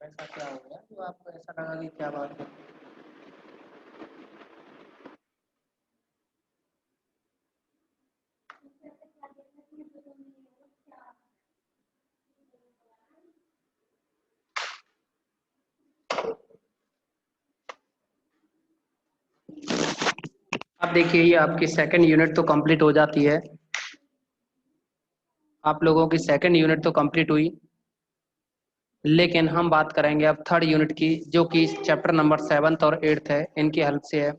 ऐसा क्या हो गया जो आपको ऐसा लगा कि क्या बात है? अब देखिए ये आपकी सेकंड यूनिट तो कंप्लीट हो जाती है। आप लोगों की सेकंड यूनिट तो कंप्लीट हुई, लेकिन हम बात करेंगे अब थर्ड यूनिट की, जो कि चैप्टर नंबर 7 और 8 है, इनकी हेल्प से है।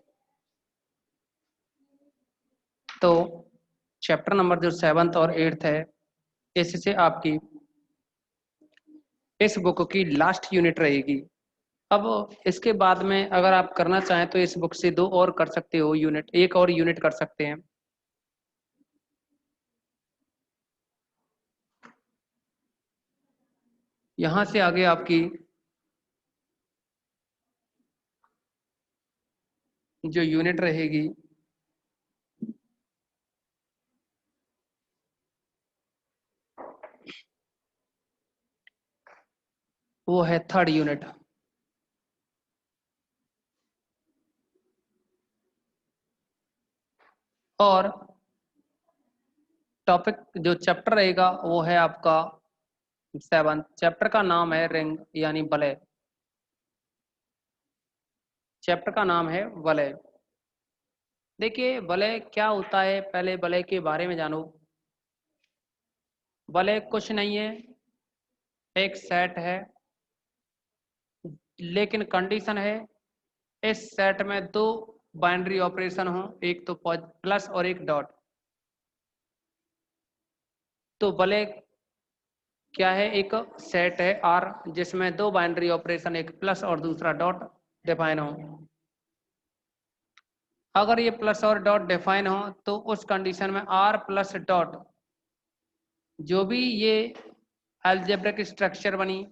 तो चैप्टर नंबर जो 7 और 8 है, इससे आपकी इस बुक की लास्ट यूनिट रहेगी। अब इसके बाद में अगर आप करना चाहें तो इस बुक से 2 और कर सकते हो यूनिट, एक और यूनिट कर सकते हैं। यहां से आगे आपकी जो यूनिट रहेगी वो है थर्ड यूनिट। और टॉपिक जो चैप्टर रहेगा वो है आपका 7। चैप्टर का नाम है रिंग यानी वलय। चैप्टर का नाम है वलय। देखिए वलय क्या होता है, पहले वलय के बारे में जानो। वलय कुछ नहीं है, एक सेट है, लेकिन कंडीशन है इस सेट में 2 बाइनरी ऑपरेशन हो, एक तो प्लस और एक डॉट। तो वलय क्या है, एक सेट है आर जिसमें 2 बाइनरी ऑपरेशन, एक प्लस और दूसरा डॉट डिफाइन हो। अगर ये प्लस और डॉट डिफाइन हो तो उस कंडीशन में आर प्लस डॉट जो भी ये अलजेब्रिक स्ट्रक्चर बनी,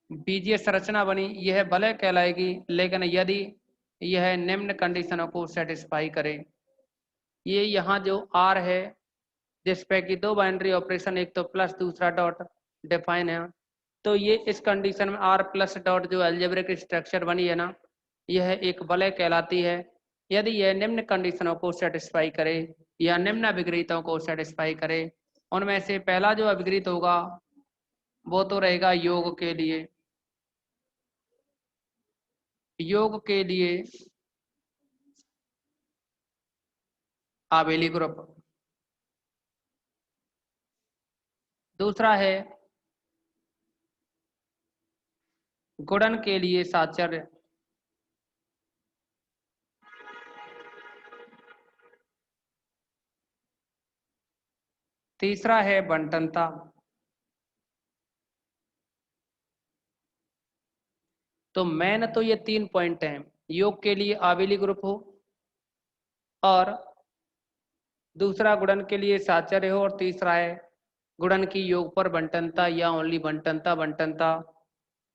बीजीय संरचना बनी, यह वलय कहलाएगी। लेकिन यदि यह निम्न कंडीशनों को सेटिस्फाई करे, ये यहाँ जो आर है जिसपे कि 2 बाइनरी ऑपरेशन, एक तो प्लस दूसरा डॉट डिफाइन है, तो ये इस कंडीशन में आर प्लस डॉट जो अलजेब्रिक स्ट्रक्चर बनी है ना, यह एक वलय कहलाती है। यदि यह निम्न कंडीशनों को सेटिस्फाई करे या निम्न अभिग्रहितों को सेटिस्फाई करे, उनमें से पहला जो अभिग्रहित होगा वो तो रहेगा योग के लिए। योग के लिए आबेली ग्रुप। दूसरा है गुणन के लिए साचर्य। तीसरा है बंटनता। तो मैन तो ये 3 पॉइंट हैं, योग के लिए आबेली ग्रुप हो, और दूसरा गुणन के लिए साचर्य हो, और तीसरा है गुणन की योग पर बंटनता या ओनली बंटनता। बंटनता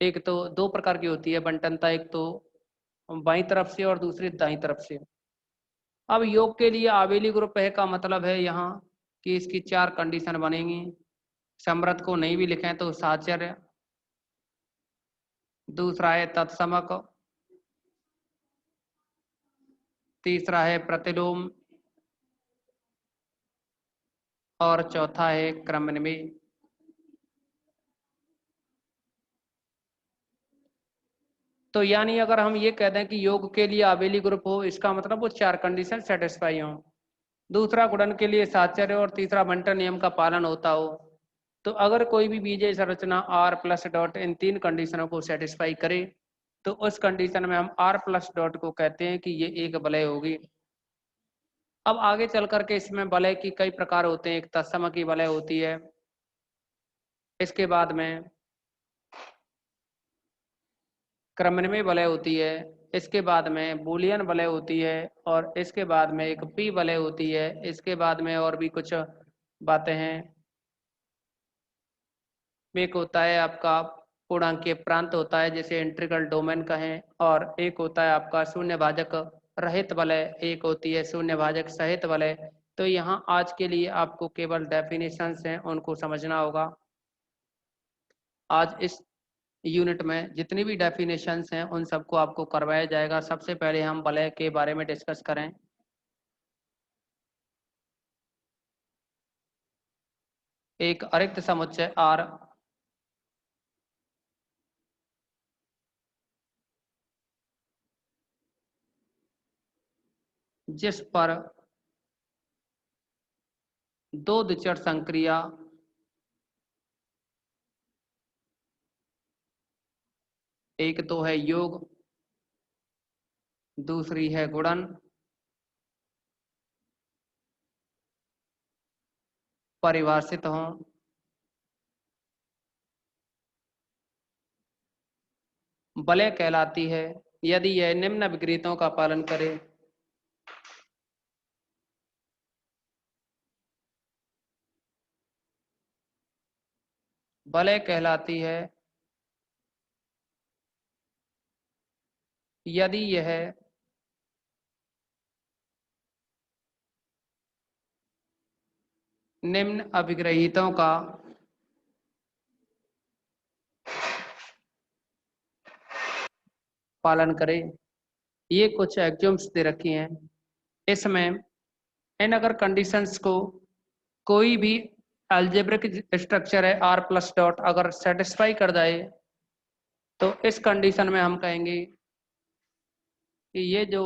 एक तो 2 प्रकार की होती है बंटनता, एक तो बाईं तरफ से और दूसरी दाईं तरफ से। अब योग के लिए आबेली ग्रुप है का मतलब है यहाँ कि इसकी 4 कंडीशन बनेंगी। समृद्ध को नहीं भी लिखें तो साचर्य, दूसरा है तत्समक, तीसरा है प्रतिलोम, और चौथा है क्रमनिवय। तो यानी अगर हम ये कह दें कि योग के लिए आबेली ग्रुप हो, इसका मतलब वो 4 कंडीशन सेटिस्फाई हो। दूसरा गुणन के लिए साचर्य और तीसरा बंटन नियम का पालन होता हो। तो अगर कोई भी बीजीय संरचना आर प्लस डॉट इन 3 कंडीशनों को सेटिस्फाई करे, तो उस कंडीशन में हम आर प्लस डॉट को कहते हैं कि ये एक वलय होगी। अब आगे चल करके इसमें वलय की कई प्रकार होते हैं। एक तत्सम की वलय होती है, इसके बाद में क्रमनिवय वलय होती है, इसके बाद में बूलियन वलय होती है, और इसके बाद में एक पी वलय होती है। इसके बाद में और भी कुछ बातें हैं। एक होता है आपका पूर्णांकीय प्रांत होता है जिसे इंटीग्रल डोमेन कहें, और एक होता है आपका शून्य भाजक रहित वलय, एक होती है शून्य भाजक सहित वलय। तो यहाँ आज के लिए आपको केवल डेफिनेशंस हैं, उनको समझना होगा। आज इस यूनिट में जितनी भी डेफिनेशंस हैं उन सबको आपको करवाया जाएगा। सबसे पहले हम वलय के बारे में डिस्कस करें। एक अरिक्त समुच्चय आर जिस पर दो द्विचर संक्रिया एक तो है योग, दूसरी है गुणन, परिभाषित हों, वलय कहलाती है यदि यह निम्न विपरीतों का पालन करे। वलय कहलाती है यदि यह निम्न अभिग्रहीतों का पालन करे। ये कुछ एक्सियोम्स दे रखी हैं। इसमें इन अगर कंडीशंस को कोई भी अलजेब्रिक स्ट्रक्चर है आर प्लस डॉट अगर सेटिस्फाई कर जाए तो इस कंडीशन में हम कहेंगे कि ये जो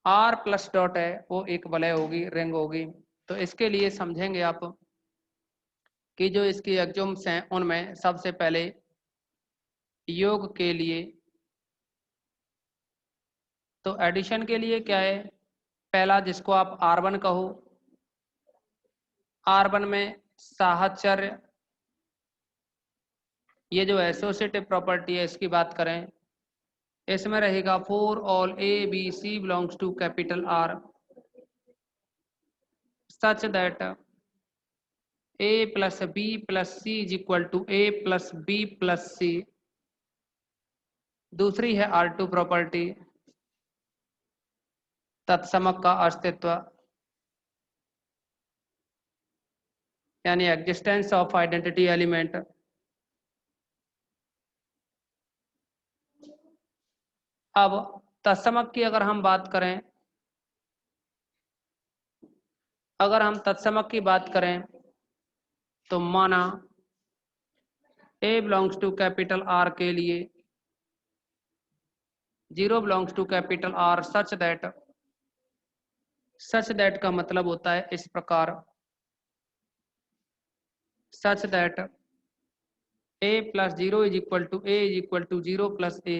आर प्लस डॉट है वो एक वलय होगी, रिंग होगी। तो इसके लिए समझेंगे आप कि जो इसकी एक्सियोम्स हैं उनमें सबसे पहले योग के लिए, तो एडिशन के लिए क्या है, पहला जिसको आप R1 कहो, R1 में साहचर्य, ये जो एसोसिएटिव प्रॉपर्टी है इसकी बात करें, इसमें रहेगा for all A B C belongs to capital R such that a plus b plus C is equal to a plus b plus c. दूसरी है R2 प्रॉपर्टी, तत्समक का अस्तित्व, यानी एग्जिस्टेंस ऑफ आइडेंटिटी एलिमेंट। अब तत्समक की अगर हम बात करें, अगर हम तत्समक की बात करें तो माना ए बिलोंग्स टू कैपिटल आर के लिए 0 belongs to capital R such that का मतलब होता है इस प्रकार, such that a plus 0 is equal to a is equal to 0 plus a,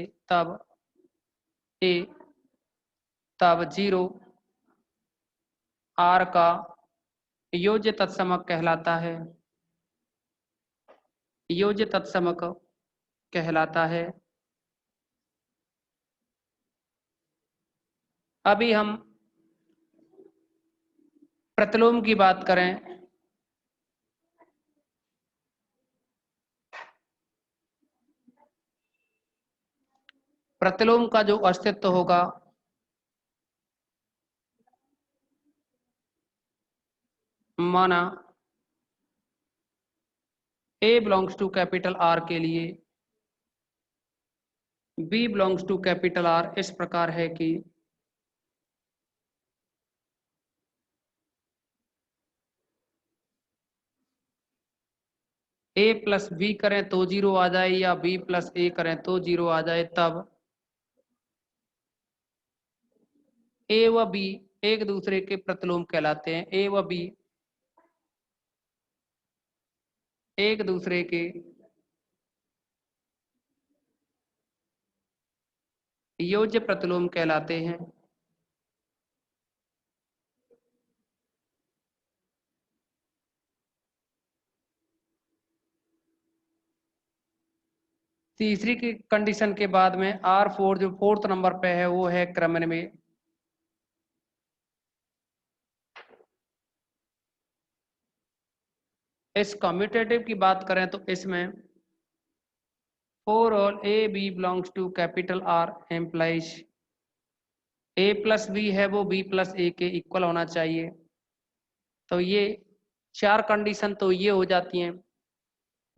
a तब 0 आर का योज्य तत्समक कहलाता है, योज्य तत्समक कहलाता है। अभी हम प्रतिलोम की बात करें, प्रतिलोम का जो अस्तित्व होगा माना ए बिलोंग्स टू कैपिटल आर के लिए B belongs to capital R इस प्रकार है कि ए प्लस बी करें तो 0 आ जाए या बी प्लस ए करें तो 0 आ जाए, तब ए व बी एक दूसरे के प्रतिलोम कहलाते हैं। ए व बी एक दूसरे के योज्य प्रतिलोम कहलाते हैं। तीसरी की कंडीशन के बाद में R4 जो फोर्थ नंबर पे है वो है क्रमनिर्णय। इस कम्यूटेटिव की बात करें तो इसमें for all A B belongs to capital R implies A plus B है वो बी प्लस ए के इक्वल होना चाहिए। तो ये चार कंडीशन तो ये हो जाती हैं।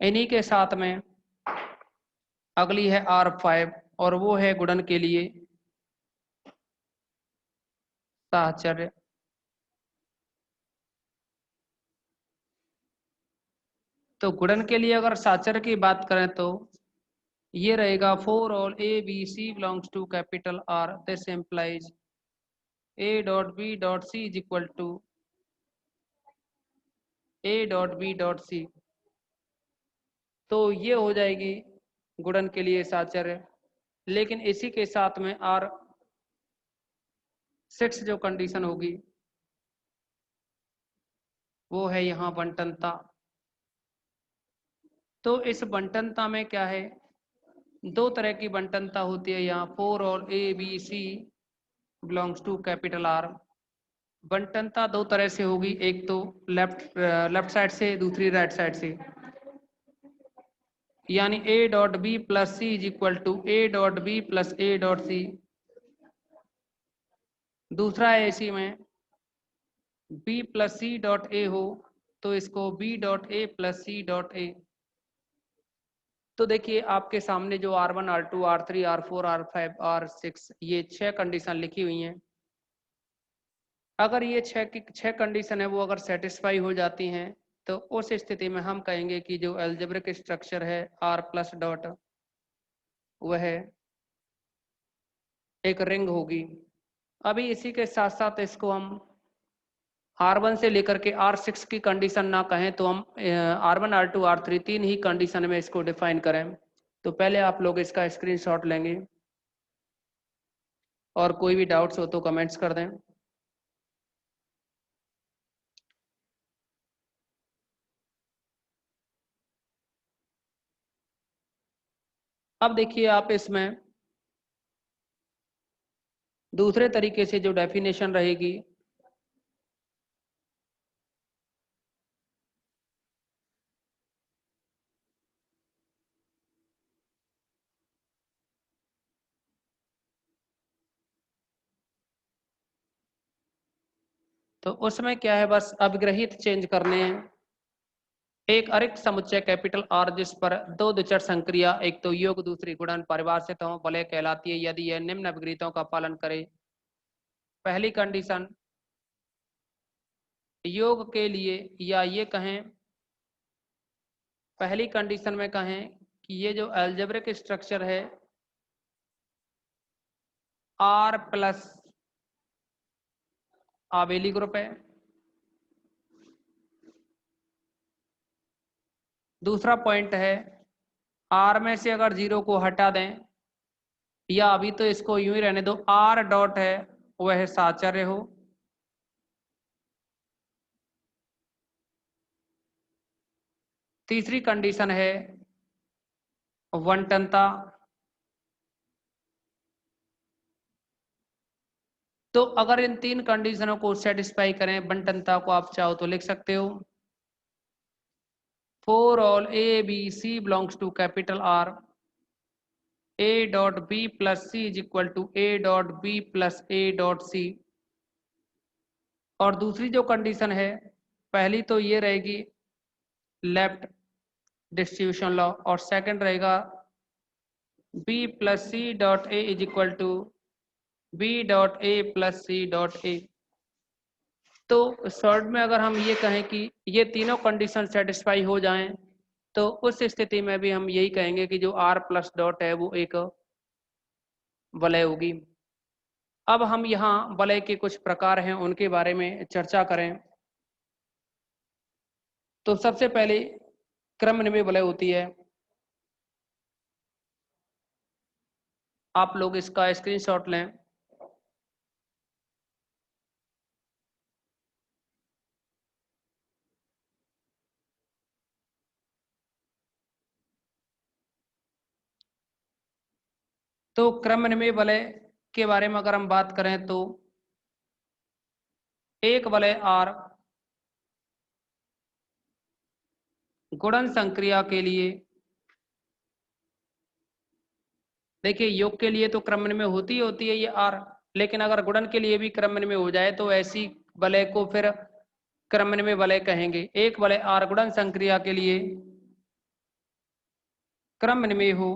इन्हीं के साथ में अगली है R5 और वो है गुणन के लिए साहचर्य। तो गुणन के लिए अगर साहचर्य की बात करें तो ये रहेगा for all A B C belongs to capital R this implies A dot B dot C is equal to A dot B dot C. तो ये हो जाएगी गुणन के लिए साहचर्य। लेकिन इसी के साथ में R6 जो कंडीशन होगी वो है यहाँ बंटनता। तो इस बंटनता में क्या है, दो तरह की बंटनता होती है यहाँ for all A B C belongs to capital R. बंटनता दो तरह से होगी, एक तो लेफ्ट साइड से, दूसरी राइट साइड से। यानी A dot B plus C is equal to A dot B plus A dot C. दूसरा है इसी में B plus C dot A हो तो इसको B dot A plus C dot A. तो देखिए आपके सामने जो R1 R2 R3 R4 R5 R6 ये 6 कंडीशन लिखी हुई हैं। अगर ये छह कंडीशन है वो अगर सेटिस्फाई हो जाती हैं तो उस स्थिति में हम कहेंगे कि जो एल्जेब्रिक स्ट्रक्चर है R प्लस डॉट वह एक रिंग होगी। अभी इसी के साथ साथ इसको हम R1 से लेकर के R6 की कंडीशन ना कहें तो हम R1 R2 R3 तीन ही कंडीशन में इसको डिफाइन करें। तो पहले आप लोग इसका स्क्रीनशॉट लेंगे और कोई भी डाउट्स हो तो कमेंट्स कर दें। अब देखिए आप इसमें दूसरे तरीके से जो डेफिनेशन रहेगी तो उसमें क्या है, बस अभिग्रहित चेंज करने हैं। एक अरिक्त समुच्चय कैपिटल आर जिस पर दो द्विचर संक्रिया एक तो योग दूसरी गुणन परिभाषित हो वलय कहलाती है यदि यह निम्न अभिग्रहितों का पालन करे। पहली कंडीशन योग के लिए, या ये कहें पहली कंडीशन में कहें कि ये जो एल्जेब्रिक स्ट्रक्चर है R प्लस आबेली ग्रुप है। दूसरा पॉइंट है R में से अगर जीरो को हटा दें या अभी तो इसको यूं ही रहने दो, R डॉट है वह साहचर्य हो। तीसरी कंडीशन है वंटनता। तो अगर इन तीन कंडीशनों को सेटिस्फाई करें बंटनता को आप चाहो तो लिख सकते हो for all A B C belongs to capital R A dot B plus C is equal to A dot B plus A dot C. और दूसरी जो कंडीशन है, पहली तो ये रहेगी लेफ्ट डिस्ट्रीब्यूशन लॉ और सेकंड रहेगा B plus C dot A is equal to B dot A plus C dot A. तो शॉर्ट में अगर हम ये कहें कि ये तीनों कंडीशन सेटिस्फाई हो जाएं तो उस स्थिति में भी हम यही कहेंगे कि जो R प्लस डॉट है वो एक वलय होगी। अब हम यहाँ वलय के कुछ प्रकार हैं उनके बारे में चर्चा करें। तो सबसे पहले क्रमनिमेय वलय होती है। आप लोग इसका स्क्रीनशॉट लें। तो क्रमनिमेय वलय के बारे में अगर हम बात करें तो एक वलय R गुणन संक्रिया के लिए, देखिए योग के लिए तो क्रमनिमेय होती है ये R, लेकिन अगर गुणन के लिए भी क्रमनिमेय हो जाए तो ऐसी वलय को फिर क्रमनिमेय वलय कहेंगे। एक वलय R गुणन संक्रिया के लिए क्रमनिमेय हो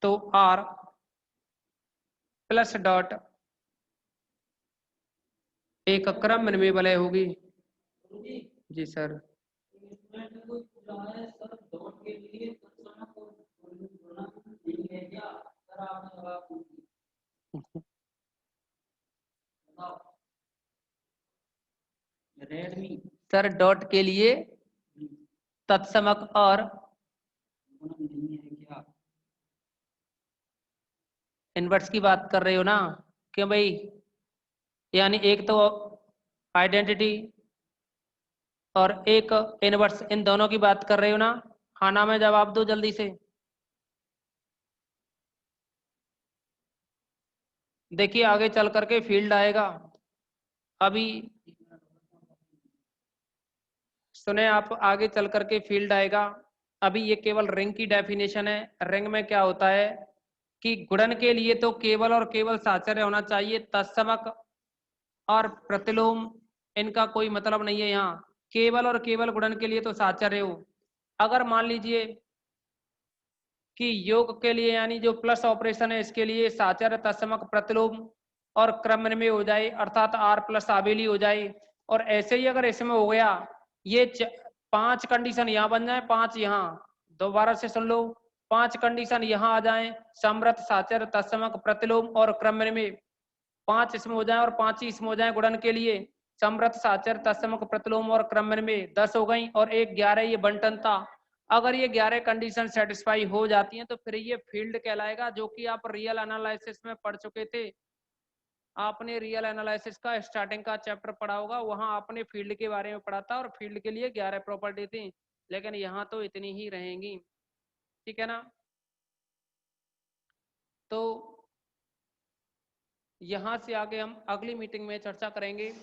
तो आर प्लस डॉट एक क्रमनिमेय वलय होगी। जी सर। रेडमी सर डॉट के लिए तत्समक और इनवर्स की बात कर रहे हो ना, क्यों भाई? यानी एक तो आइडेंटिटी और एक इनवर्स, इन दोनों की बात कर रहे हो ना? हाँ ना में जवाब दो जल्दी से। देखिए आगे चल करके फील्ड आएगा। अभी सुने आप, आगे चल करके फील्ड आएगा। अभी ये केवल रिंग की डेफिनेशन है। रिंग में क्या होता है कि गुणन के लिए तो केवल और केवल साचर्य होना चाहिए, तत्समक और प्रतिलोम इनका कोई मतलब नहीं है यहाँ। केवल और केवल गुणन के लिए तो साचर्य हो। अगर मान लीजिए कि योग के लिए यानी जो प्लस ऑपरेशन है इसके लिए साचर्य तत्समक प्रतिलोम और क्रम में हो जाए, अर्थात आर प्लस आबेली हो जाए। और ऐसे ही अगर इसमें हो गया, ये 5 कंडीशन यहाँ बन जाए, 5 यहाँ, दोबारा से सुन लो, 5 कंडीशन यहाँ आ जाए, समृत साचर्य तत्समक प्रतिलोम और क्रम में 5 इसमें हो जाए और 5 ही इसमें हो जाए गुणन के लिए, समृत साचर तत्समक प्रतिलोम और क्रम में 10 हो गई और एक 11 ये बंटनता। अगर ये 11 कंडीशन सेटिस्फाई हो जाती हैं तो फिर ये फील्ड कहलाएगा, जो कि आप रियल एनालिसिस में पढ़ चुके थे। आपने रियल एनालिसिस का स्टार्टिंग का चैप्टर पढ़ा होगा, वहां आपने फील्ड के बारे में पढ़ा था और फील्ड के लिए 11 प्रॉपर्टी थी, लेकिन यहाँ तो इतनी ही रहेंगी। ठीक है ना? तो यहां से आगे हम अगली मीटिंग में चर्चा करेंगे।